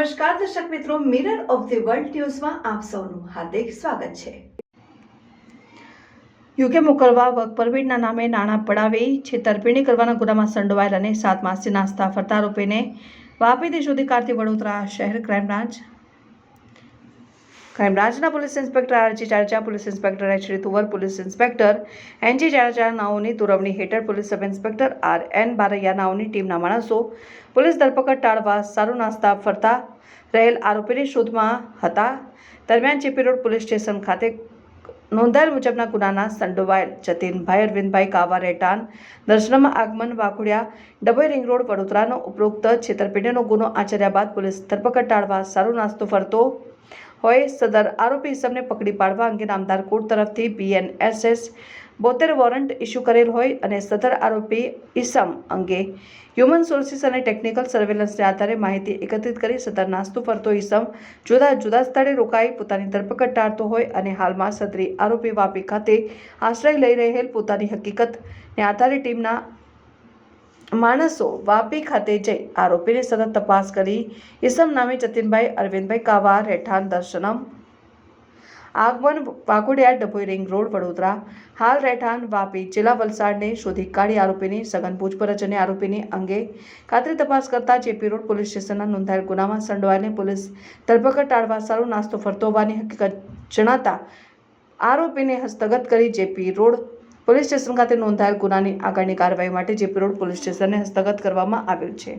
નમસ્કાર દર્શક મિત્રો, મિરર ઓફ ધી વર્લ્ડ ન્યૂઝમાં આપ સૌનું હાર્દિક સ્વાગત છે। યુકે મોકલવા વર્ક પરમિટના નામે નાણાં પડાવી છેતરપિંડી કરવાના ગુનામાં સંડોવાયેલ અને 7 માસથી નાસ્તા ફરતા આરોપીને વાપીથી શોધી કાઢતી વડોદરા શહેર ક્રાઇમ બ્રાન્ચના police inspector R G Jadeja, police inspector H D Tuvar, police inspector N G Jadeja નાઓની દોરવણી હેઠળ police sub inspector R N. Baraiya નાઓની ટીમના માણસો પોલીસ ધરપકડ ટાળવા સારું નાસ્તા ફરતા રહેલ આરોપીની શોધમાં હતા। દરમિયાન જેપી રોડ પોલીસ સ્ટેશન ખાતે નોંધાયેલ મુજબના ગુનાના સંડોવાયેલ જતીનભાઈ અરવિંદભાઈ કાવા રહેઠાણ દર્શનમ આગમન વાઘોડિયા ડભોઈ રિંગ રોડ વડોદરાનો ઉપરોક્ત છેતરપિંડીનો ગુનો આચર્યા બાદ પોલીસ ધરપકડ ટાળવા સારું નાસ્તો ફરતો હોય સદર આરોપી ઇસમને પકડી પાડવા અંગે નામદાર કોર્ટ તરફથી BNSS 72 વોરંટ ઇસ્યુ કરેલ હોય અને સદર આરોપી ઇસમ અંગે હ્યુમન સોર્સિસ અને ટેકનિકલ સર્વેલન્સને આધારે માહિતી એકત્રિત કરી સદર નાસ્તો ફરતો ઇસમ જુદા જુદા સ્થળે રોકાઈ પોતાની ધરપકડ ટાળતો હોય અને હાલમાં સદરી આરોપી વાપી ખાતે આશ્રય લઈ રહેલ પોતાની હકીકતને આધારે ટીમના માણસો વાપી ખાતે જઈ આરોપીની સતત તપાસ કરી ઇસમ નામે જતીનભાઈ અરવિંદભાઈ કાવા રહેઠાણ દર્શનમ આગમન વાઘોડિયા ડભોઈ રિંગ રોડ વડોદરા હાલ રહેઠાણ વાપી જિલ્લા વલસાડને શોધી કાઢી આરોપીની સઘન પૂછપરછ અને આરોપીની અંગે ખાતરી તપાસ કરતા જેપી રોડ પોલીસ સ્ટેશનના નોંધાયેલ ગુનામાં સંડોવાયેલી પોલીસ ધરપકડ ટાળવા સારું નાસ્તો ફરતો હોવાની હકીકત જણાતા આરોપીને હસ્તગત કરી જેપી રોડ પોલીસ સ્ટેશન ખાતે નોંધાયેલ ગુનાની આગળની કાર્યવાહી માટે જેપી રોડ પોલીસ સ્ટેશનને હસ્તગત કરવામાં આવેલ છે।